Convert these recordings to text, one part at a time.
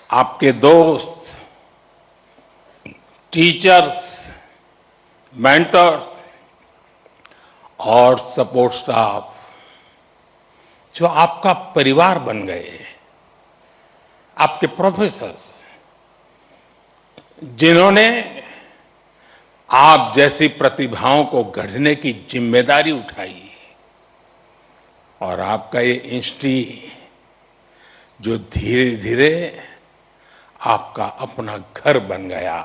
आपके दोस्त, teachers, mentors और सपोर्ट स्टाफ जो आपका परिवार बन गए, आपके प्रोफेसर्स जिन्होंने आप जैसी प्रतिभाओं को गढ़ने की जिम्मेदारी उठाई और आपका ये इंस्टीट्यूट जो धीरे धीरे आपका अपना घर बन गया।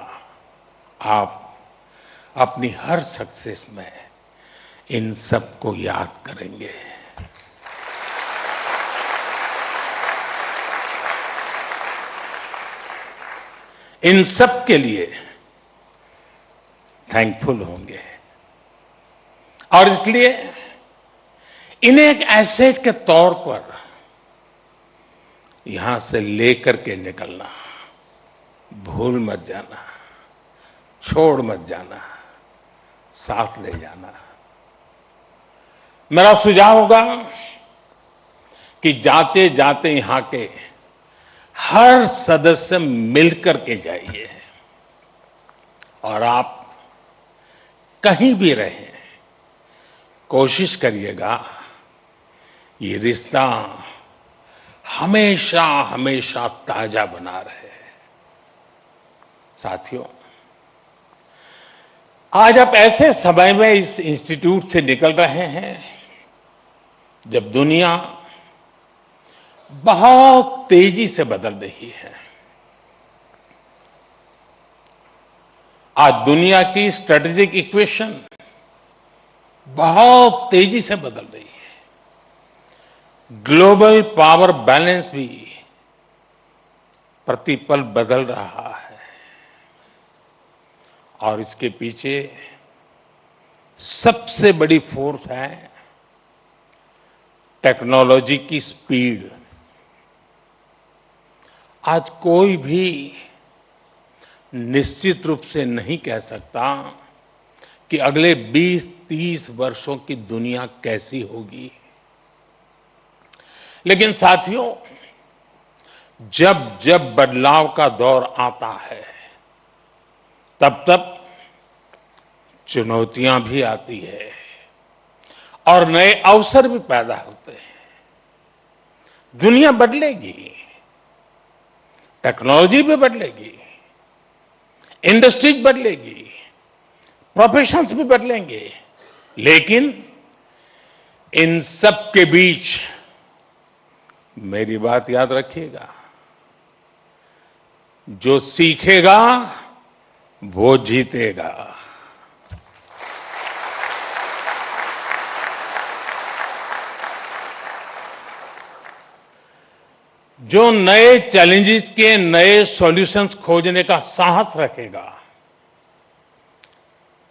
आप अपनी हर सक्सेस में इन सबको याद करेंगे। इन सब के लिए थैंकफुल होंगे और इसलिए इन्हें एक एसेट के तौर पर यहां से लेकर के निकलना, भूल मत जाना, छोड़ मत जाना, साथ ले जाना। मेरा सुझाव होगा कि जाते जाते यहां के हर सदस्य मिलकर के जाइए और आप कहीं भी रहें, कोशिश करिएगा ये रिश्ता हमेशा हमेशा ताजा बना रहे। साथियों, आज आप ऐसे समय में इस इंस्टीट्यूट से निकल रहे हैं जब दुनिया बहुत तेजी से बदल रही है। आज दुनिया की स्ट्रेटेजिक इक्वेशन बहुत तेजी से बदल रही है। ग्लोबल पावर बैलेंस भी प्रतिपल बदल रहा है और इसके पीछे सबसे बड़ी फोर्स है टेक्नोलॉजी की स्पीड। आज कोई भी निश्चित रूप से नहीं कह सकता कि अगले 20-30 वर्षों की दुनिया कैसी होगी। लेकिन साथियों, जब जब बदलाव का दौर आता है तब तब चुनौतियां भी आती है और नए अवसर भी पैदा होते हैं। दुनिया बदलेगी, टेक्नोलॉजी भी बदलेगी, इंडस्ट्रीज बदलेगी, प्रोफेशंस भी बदलेंगे, लेकिन इन सब के बीच मेरी बात याद रखिएगा, जो सीखेगा वो जीतेगा। जो नए चैलेंजेस के नए सॉल्यूशंस खोजने का साहस रखेगा,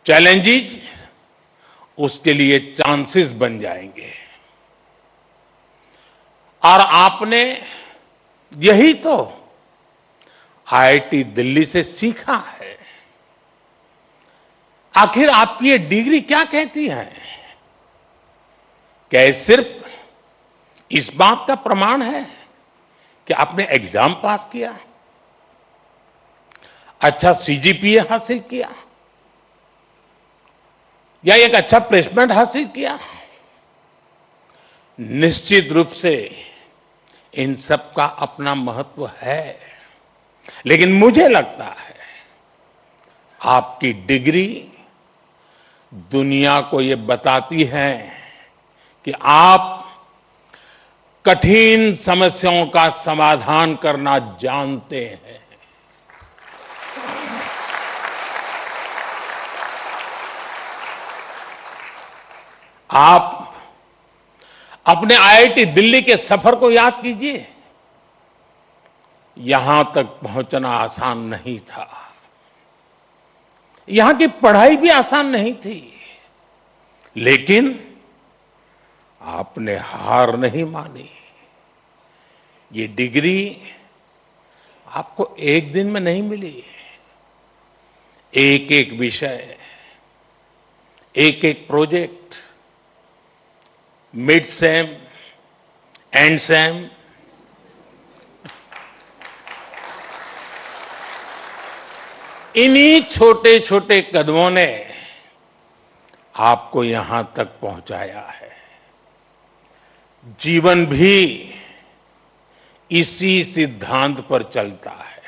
चैलेंजेस उसके लिए चांसेस बन जाएंगे। और आपने यही तो आईआईटी दिल्ली से सीखा है। आखिर आपकी ये डिग्री क्या कहती है? क्या ये सिर्फ इस बात का प्रमाण है कि आपने एग्जाम पास किया, अच्छा सीजीपीए हासिल किया या एक अच्छा प्लेसमेंट हासिल किया? निश्चित रूप से इन सब का अपना महत्व है, लेकिन मुझे लगता है आपकी डिग्री दुनिया को ये बताती है कि आप कठिन समस्याओं का समाधान करना जानते हैं। आप अपने आईआईटी दिल्ली के सफर को याद कीजिए। यहां तक पहुंचना आसान नहीं था, यहां की पढ़ाई भी आसान नहीं थी, लेकिन आपने हार नहीं मानी। ये डिग्री आपको एक दिन में नहीं मिली। एक एक विषय, एक एक project, mid sem, and same, इन्हीं छोटे छोटे कदमों ने आपको यहां तक पहुंचाया है। जीवन भी इसी सिद्धांत पर चलता है।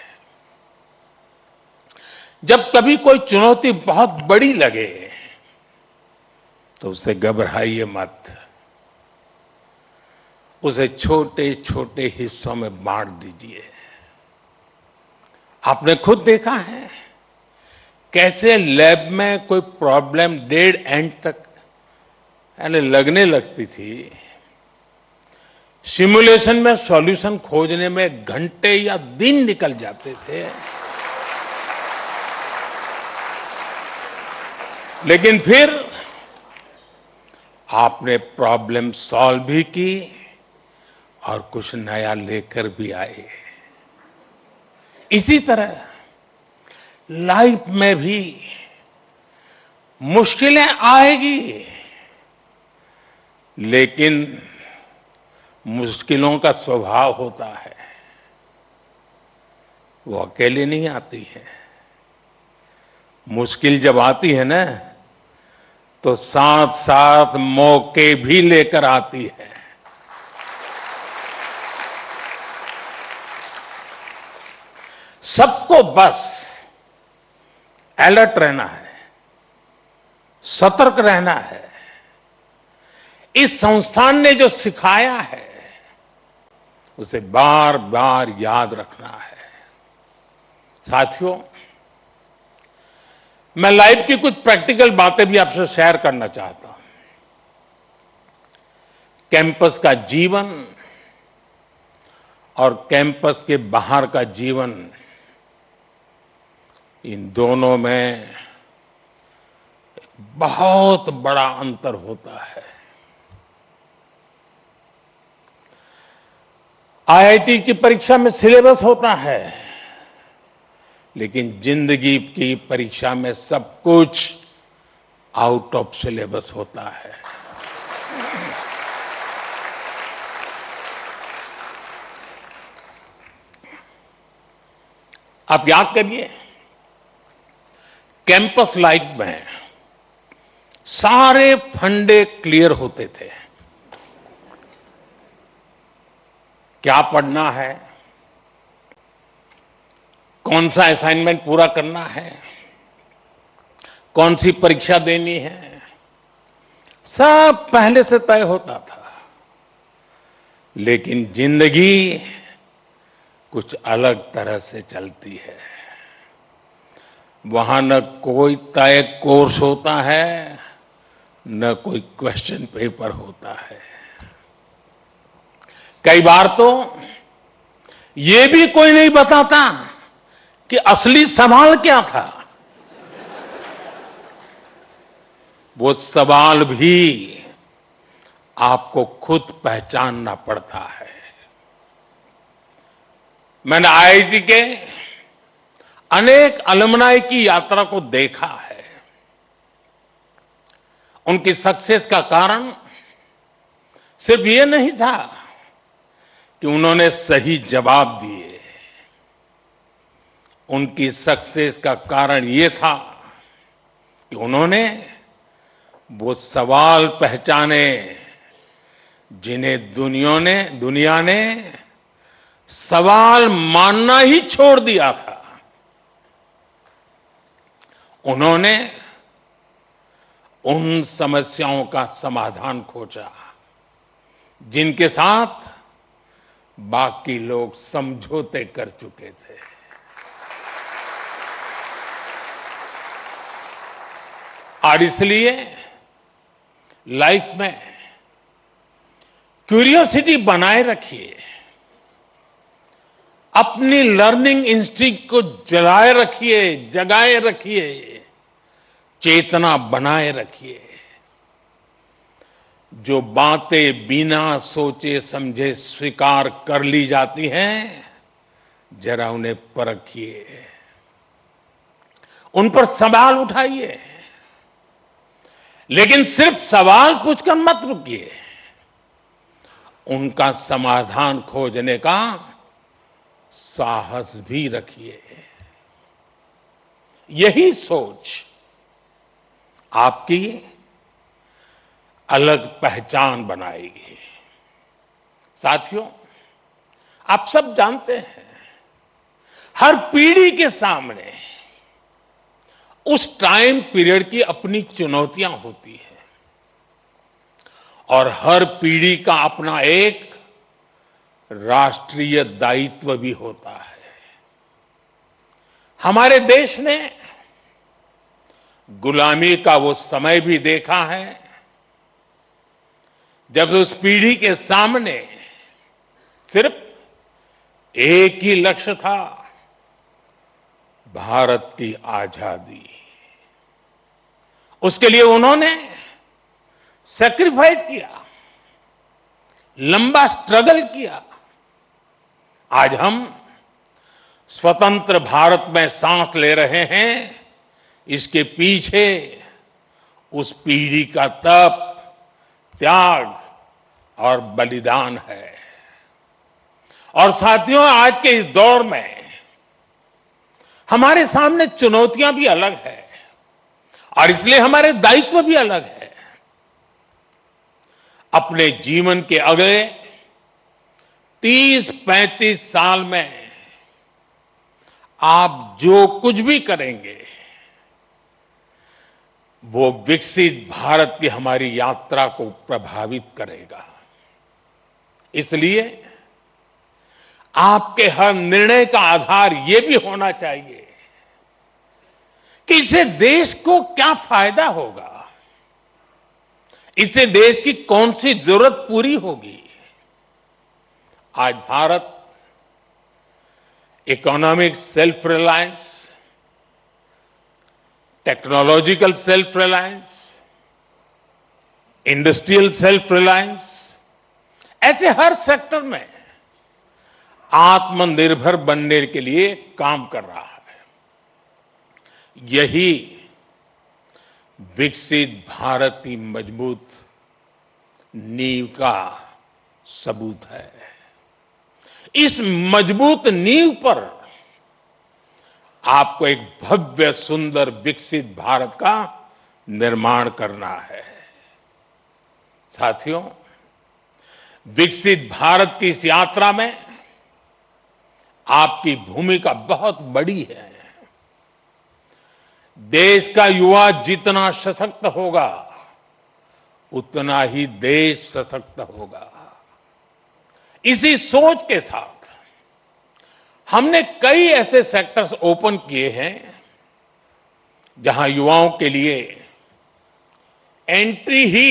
जब कभी कोई चुनौती बहुत बड़ी लगे तो उसे घबराइए मत, उसे छोटे छोटे हिस्सों में बांट दीजिए। आपने खुद देखा है कैसे लैब में कोई प्रॉब्लम डेड एंड तक यानी लगने लगती थी, सिमुलेशन में सॉल्यूशन खोजने में घंटे या दिन निकल जाते थे, लेकिन फिर आपने प्रॉब्लम सॉल्व भी की और कुछ नया लेकर भी आए। इसी तरह लाइफ में भी मुश्किलें आएगी, लेकिन मुश्किलों का स्वभाव होता है, वो अकेले नहीं आती है। मुश्किल जब आती है ना, तो साथ साथ मौके भी लेकर आती है। सबको बस अलर्ट रहना है, सतर्क रहना है। इस संस्थान ने जो सिखाया है उसे बार बार याद रखना है। साथियों, मैं लाइफ की कुछ प्रैक्टिकल बातें भी आपसे शेयर करना चाहता हूं। कैंपस का जीवन और कैंपस के बाहर का जीवन, इन दोनों में बहुत बड़ा अंतर होता है। आईआईटी की परीक्षा में सिलेबस होता है, लेकिन जिंदगी की परीक्षा में सब कुछ आउट ऑफ सिलेबस होता है। आप याद करिए, कैंपस लाइफ में सारे फंडे क्लियर होते थे। क्या पढ़ना है, कौन सा असाइनमेंट पूरा करना है, कौन सी परीक्षा देनी है, सब पहले से तय होता था। लेकिन जिंदगी कुछ अलग तरह से चलती है। वहां न कोई तय कोर्स होता है, न कोई क्वेश्चन पेपर होता है। कई बार तो ये भी कोई नहीं बताता कि असली सवाल क्या था। वो सवाल भी आपको खुद पहचानना पड़ता है। मैंने आईआईटी के अनेक अलुमनाई की यात्रा को देखा है। उनकी सक्सेस का कारण सिर्फ ये नहीं था कि उन्होंने सही जवाब दिए। उनकी सक्सेस का कारण ये था कि उन्होंने वो सवाल पहचाने जिन्हें दुनिया ने सवाल मानना ही छोड़ दिया था। उन्होंने उन समस्याओं का समाधान खोजा जिनके साथ बाकी लोग समझौते कर चुके थे। और इसलिए लाइफ में क्यूरियोसिटी बनाए रखिए, अपनी लर्निंग इंस्टिंक्ट को जगाए रखिए, चेतना बनाए रखिए। जो बातें बिना सोचे समझे स्वीकार कर ली जाती हैं, जरा उन्हें परखिए, उन पर सवाल उठाइए, लेकिन सिर्फ सवाल पूछकर मत रुकिए, उनका समाधान खोजने का साहस भी रखिए। यही सोच आपकी अलग पहचान बनाएगी। साथियों, आप सब जानते हैं, हर पीढ़ी के सामने उस टाइम पीरियड की अपनी चुनौतियां होती हैं और हर पीढ़ी का अपना एक राष्ट्रीय दायित्व भी होता है। हमारे देश ने गुलामी का वो समय भी देखा है जब उस पीढ़ी के सामने सिर्फ एक ही लक्ष्य था, भारत की आजादी। उसके लिए उन्होंने सैक्रिफाइस किया, लंबा स्ट्रगल किया। आज हम स्वतंत्र भारत में सांस ले रहे हैं, इसके पीछे उस पीढ़ी का तप, त्याग और बलिदान है। और साथियों, आज के इस दौर में हमारे सामने चुनौतियां भी अलग है और इसलिए हमारे दायित्व भी अलग है। अपने जीवन के अगले 30-35 साल में आप जो कुछ भी करेंगे, वो विकसित भारत की हमारी यात्रा को प्रभावित करेगा। इसलिए आपके हर निर्णय का आधार ये भी होना चाहिए कि इससे देश को क्या फायदा होगा, इससे देश की कौन सी जरूरत पूरी होगी। आज Bharat economic self reliance, technological self reliance, industrial self reliance, ऐसे हर सेक्टर में आत्मनिर्भर बनने के लिए काम कर रहा है। यही विकसित भारत की मजबूत नींव का सबूत है। इस मजबूत नींव पर आपको एक भव्य, सुंदर, विकसित भारत का निर्माण करना है। साथियों, विकसित भारत की इस यात्रा में आपकी भूमिका बहुत बड़ी है। देश का युवा जितना सशक्त होगा, उतना ही देश सशक्त होगा। इसी सोच के साथ हमने कई ऐसे सेक्टर्स ओपन किए हैं जहां युवाओं के लिए एंट्री ही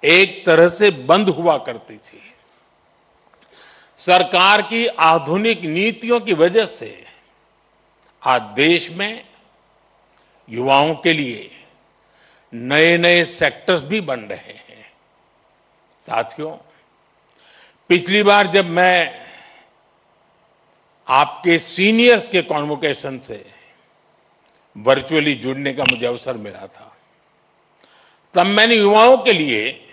एक तरह से बंद हुआ करती थी। सरकार की आधुनिक नीतियों की वजह से आज देश में युवाओं के लिए नए नए सेक्टर्स भी बन रहे हैं। साथियों, पिछली बार जब मैं आपके सीनियर्स के कॉन्वोकेशन से वर्चुअली जुड़ने का मुझे अवसर मिला था, तब मैंने युवाओं के लिए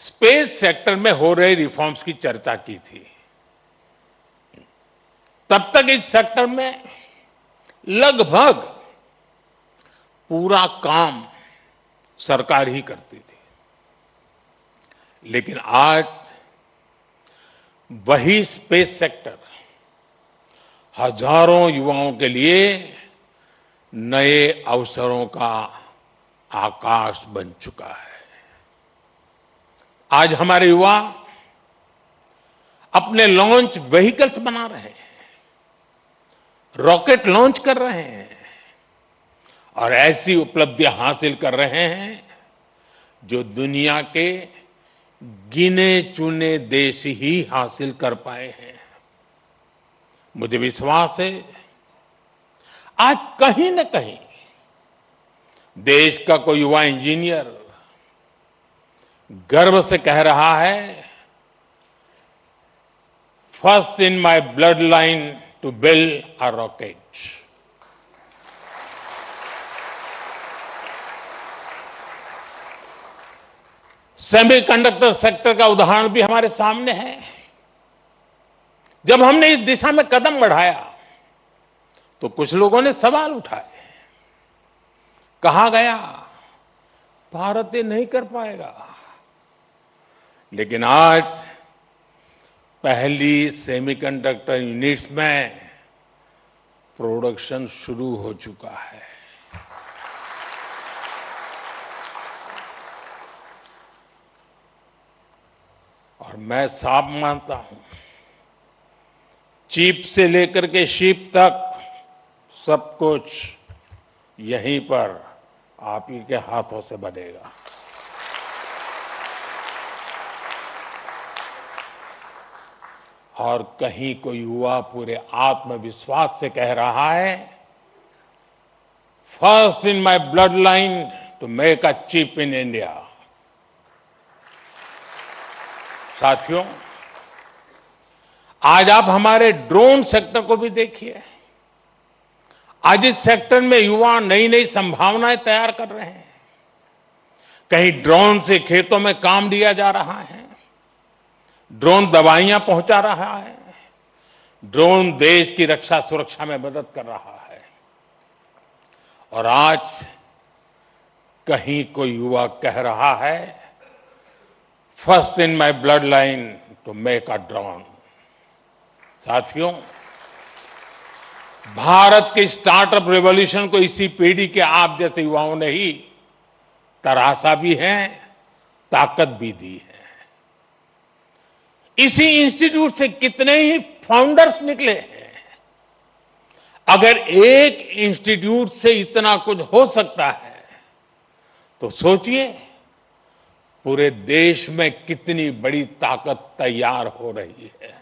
स्पेस सेक्टर में हो रहे रिफॉर्म्स की चर्चा की थी। तब तक इस सेक्टर में लगभग पूरा काम सरकार ही करती थी, लेकिन आज वही स्पेस सेक्टर हजारों युवाओं के लिए नए अवसरों का आकाश बन चुका है। आज हमारे युवा अपने लॉन्च व्हीकल्स बना रहे हैं, रॉकेट लॉन्च कर रहे हैं और ऐसी उपलब्धियां हासिल कर रहे हैं जो दुनिया के गिने चुने देश ही हासिल कर पाए हैं। मुझे विश्वास है, आज कहीं न कहीं देश का कोई युवा इंजीनियर गर्व से कह रहा है, first in my blood line to build a rocket. Semiconductor sector का उदाहरण भी हमारे सामने है। जब हमने इस दिशा में कदम बढ़ाया तो कुछ लोगों ने सवाल उठाए, कहा गया भारत ये नहीं कर पाएगा। लेकिन आज पहली सेमीकंडक्टर यूनिट्स में प्रोडक्शन शुरू हो चुका है। और मैं साफ मानता हूं, चिप से लेकर के शिप तक सब कुछ यहीं पर आप ही के हाथों से बनेगा। और कहीं कोई युवा पूरे आत्मविश्वास से कह रहा है, first in my blood line to make a chip in India. साथियों, आज आप हमारे ड्रोन सेक्टर को भी देखिए। आज इस सेक्टर में युवा नई नई संभावनाएं तैयार कर रहे हैं। कहीं ड्रोन से खेतों में काम दिया जा रहा है, ड्रोन दवाइयां पहुंचा रहा है, ड्रोन देश की रक्षा सुरक्षा में मदद कर रहा है। और आज कहीं कोई युवा कह रहा है, first in my blood line to make a drone. साथियों, भारत के स्टार्टअप रेवोल्यूशन को इसी पीढ़ी के आप जैसे युवाओं ने ही तराशा भी है, ताकत भी दी है। इसी इंस्टीट्यूट से कितने ही फाउंडर्स निकले हैं। अगर एक इंस्टीट्यूट से इतना कुछ हो सकता है, तो सोचिए पूरे देश में कितनी बड़ी ताकत तैयार हो रही है।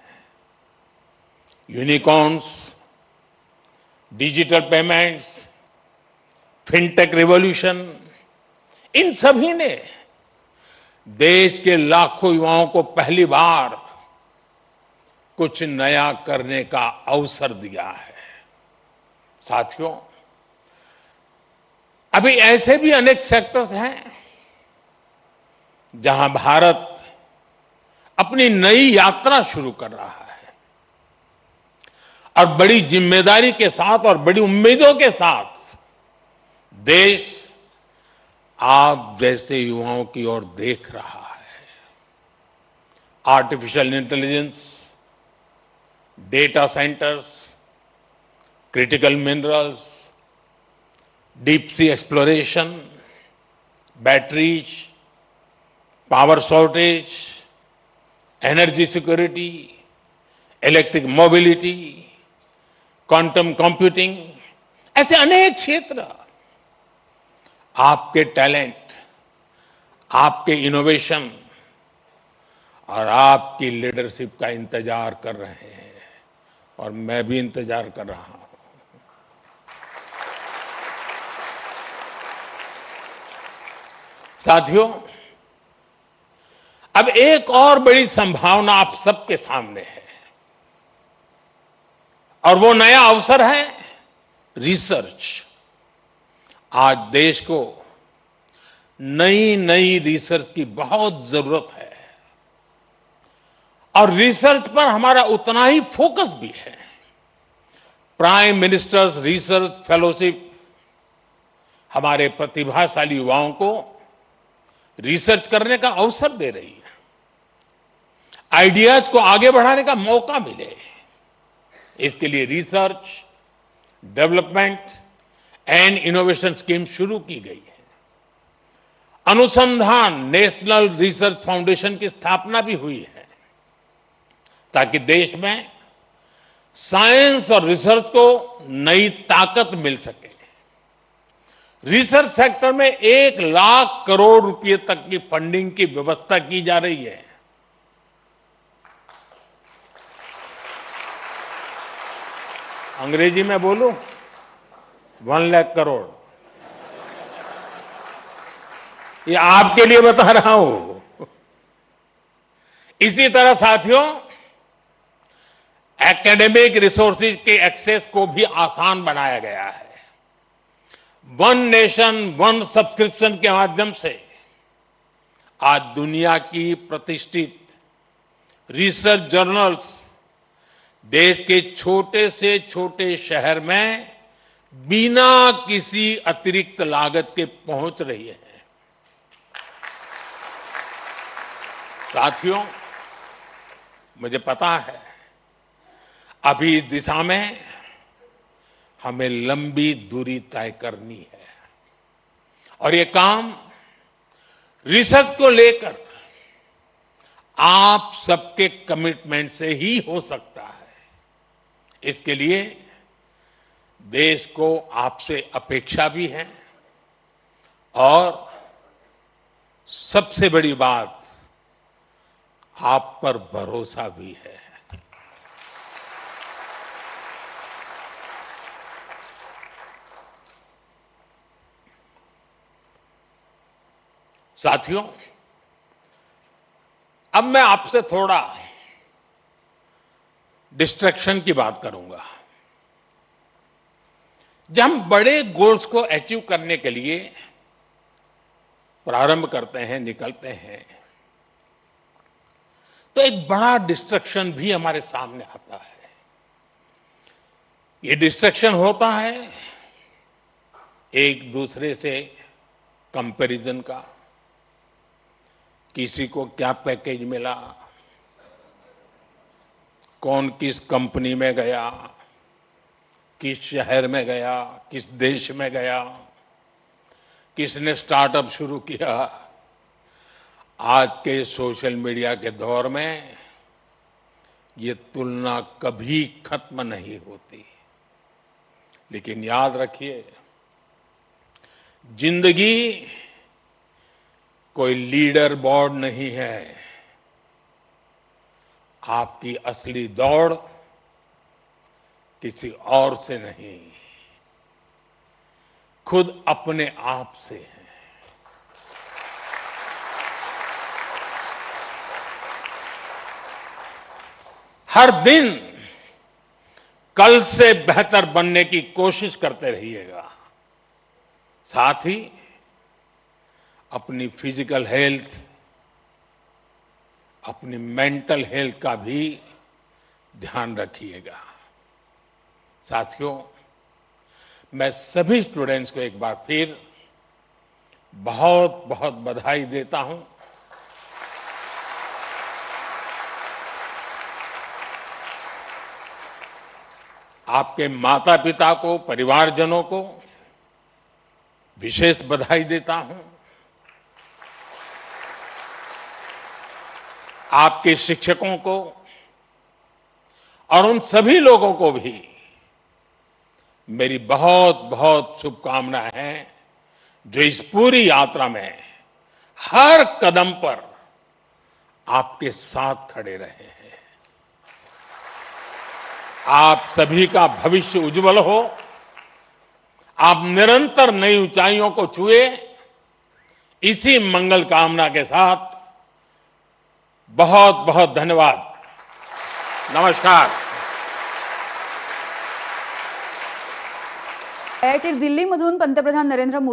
Unicorns, digital payments, fintech revolution, इन सभी ने देश के लाखों युवाओं को पहली बार कुछ नया करने का अवसर दिया है। साथियों, अभी ऐसे भी अनेक सेक्टर्स हैं जहां भारत अपनी नई यात्रा शुरू कर रहा है और बड़ी जिम्मेदारी के साथ और बड़ी उम्मीदों के साथ देश आप जैसे युवाओं की ओर देख रहा है। Artificial intelligence, data centres, critical minerals, deep sea exploration, batteries, power shortage, energy security, electric mobility, quantum computing, ऐसे अनेक क्षेत्र आपके टैलेंट, आपके इनोवेशन और आपकी लीडरशिप का इंतजार कर रहे हैं। और मैं भी इंतजार कर रहा हूं। साथियों, अब एक और बड़ी संभावना आप सबके सामने है और वो नया अवसर है रिसर्च। आज देश को नई नई रिसर्च की बहुत जरूरत है और रिसर्च पर हमारा उतना ही फोकस भी है। प्राइम मिनिस्टर्स रिसर्च फेलोशिप हमारे प्रतिभाशाली युवाओं को रिसर्च करने का अवसर दे रही है, आइडियाज को आगे बढ़ाने का मौका मिले, इसके लिए research, development and innovation scheme शुरू की गई है। अनुसंधान नेशनल रिसर्च फाउंडेशन की स्थापना भी हुई है ताकि देश में साइंस और रिसर्च को नई ताकत मिल सके। रिसर्च सेक्टर में 1 लाख करोड़ रुपए तक की फंडिंग की व्यवस्था की जा रही है। अंग्रेजी में बोलूं, 1 लाख करोड़। ये आपके लिए बता रहा हूं। इसी तरह साथियों, एकेडमिक रिसोर्सेज के एक्सेस को भी आसान बनाया गया है। वन नेशन वन सब्सक्रिप्शन के माध्यम से आज दुनिया की प्रतिष्ठित रिसर्च जर्नल्स देश के छोटे से छोटे शहर में बिना किसी अतिरिक्त लागत के पहुंच रही है। साथियों, मुझे पता है अभी इस दिशा में हमें लंबी दूरी तय करनी है और ये काम रिसर्च को लेकर आप सबके कमिटमेंट से ही हो सकता है। इसके लिए देश को आपसे अपेक्षा भी है और सबसे बड़ी बात, आप पर भरोसा भी है। साथियों, अब मैं आपसे थोड़ा डिस्ट्रैक्शन की बात करूंगा। जब हम बड़े गोल्स को अचीव करने के लिए प्रारंभ करते हैं, निकलते हैं, तो एक बड़ा डिस्ट्रैक्शन भी हमारे सामने आता है। ये डिस्ट्रैक्शन होता है एक दूसरे से कंपैरिजन का। किसी को क्या पैकेज मिला, कौन किस कंपनी में गया, किस शहर में गया, किस देश में गया, किसने स्टार्टअप शुरू किया। आज के सोशल मीडिया के दौर में ये तुलना कभी खत्म नहीं होती। लेकिन याद रखिए, जिंदगी कोई लीडर बोर्ड नहीं है। आपकी असली दौड़ किसी और से नहीं, खुद अपने आप से है। हर दिन कल से बेहतर बनने की कोशिश करते रहिएगा। साथ ही अपनी फिजिकल हेल्थ, अपनी मेंटल हेल्थ का भी ध्यान रखिएगा। साथियों, मैं सभी स्टूडेंट्स को एक बार फिर बहुत बहुत बधाई देता हूं। आपके माता पिता को, परिवारजनों को विशेष बधाई देता हूं। आपके शिक्षकों को और उन सभी लोगों को भी मेरी बहुत बहुत शुभकामनाएं हैं जो इस पूरी यात्रा में हर कदम पर आपके साथ खड़े रहे हैं। आप सभी का भविष्य उज्जवल हो। आप निरंतर नई ऊंचाइयों को छुए, इसी मंगल कामना के साथ बहुत बहुत धन्यवाद। नमस्कार। आयआयटी दिल्लीमधून पंतप्रधान नरेंद्र मोदी